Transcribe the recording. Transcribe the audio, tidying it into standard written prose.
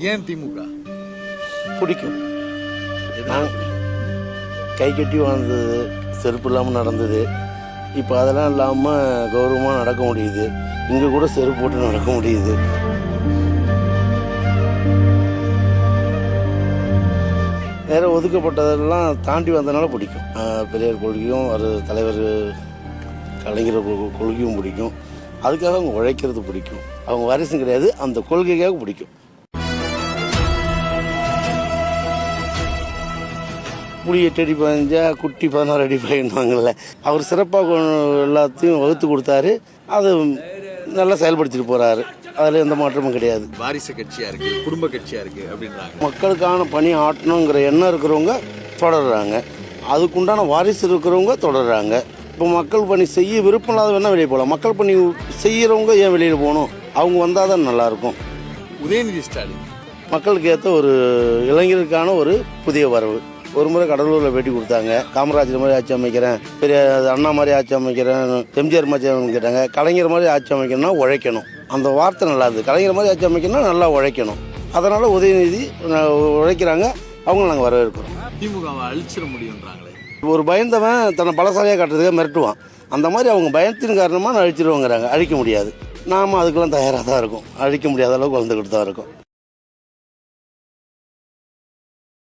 ஏன் திமுக பிடிக்கும்? கை கட்டி வாழ்ந்தது, செருப்பு இல்லாமல் நடந்தது. இப்போ அதெல்லாம் இல்லாமல் கௌரவமாக நடக்க முடியுது. இங்கே கூட செருப்பு போட்டு நடக்க முடியுது. வேற ஒதுக்கப்பட்டதெல்லாம் தாண்டி வந்ததுனால பிடிக்கும். பெரியார் கொள்கையும் ஒரு தலைவர் கலைஞர் கொள்கையும் பிடிக்கும். அதுக்காக அவங்க உழைக்கிறது பிடிக்கும். அவங்க வாரிசும் கிடையாது, அந்த கொள்கைக்காக பிடிக்கும். புளி 8 அடி பாய்ஞ்சா குட்டி 16 அடி பாயின்வாங்கல்ல. அவர் சிறப்பாக எல்லாத்தையும் வகுத்து கொடுத்தாரு. அது நல்லா செயல்படுத்திட்டு போறாரு. அதில் எந்த மாற்றமும் கிடையாது. வாரிசு கட்சியா இருக்கு, குடும்ப கட்சியா இருக்கு அப்படின்றாங்க. மக்களுக்கான பணி ஆட்டணுங்கிற எண்ணம் இருக்கிறவங்க தொடர்றாங்க. அதுக்குண்டான வாரிசு இருக்கிறவங்க தொடர்றாங்க. இப்போ மக்கள் பணி செய்ய விருப்பம் இல்லாத வேணா வெளியே போகலாம். மக்கள் பணி செய்யறவங்க ஏன் வெளியில் போகணும்? அவங்க வந்தால் தான் நல்லாயிருக்கும். உதயநிதி ஸ்டாலின் மக்களுக்கு ஏற்ற ஒரு இளைஞருக்கான ஒரு புதிய வரவு. ஒரு முறை கடலூரில் பேட்டி கொடுத்தாங்க. காமராஜர் மாதிரி ஆட்சி அமைக்கிறேன், பெரிய அண்ணா மாதிரி ஆட்சி அமைக்கிறேன், எம்ஜிஆர் மாதிரி அமைக்கிறாங்க. கலைஞர் மாதிரி ஆட்சி அமைக்கணும்னா உழைக்கணும். அந்த வார்த்தை நல்லா இருந்தது. கலைஞர் மாதிரி ஆட்சி அமைக்கணும்னா நல்லா உழைக்கணும். அதனால் உதயநிதி உழைக்கிறாங்க. அவங்களும் நாங்கள் வரவேற்கிறோம். திமுகவை அழிச்சிட முடியுன்றாங்களே. ஒரு பயந்தவன் தன்னை பலசாலியாக காட்டுறதுக்காக மிரட்டுவான். அந்த மாதிரி அவங்க பயத்தின் காரணமாக அழிச்சிடுவாங்கிறாங்க. அழிக்க முடியாது. நாம் அதுக்கெல்லாம் தயாராக தான் இருக்கும். அழிக்க முடியாத அளவுக்கு வளர்ந்துக்கிட்டு தான் இருக்கும்.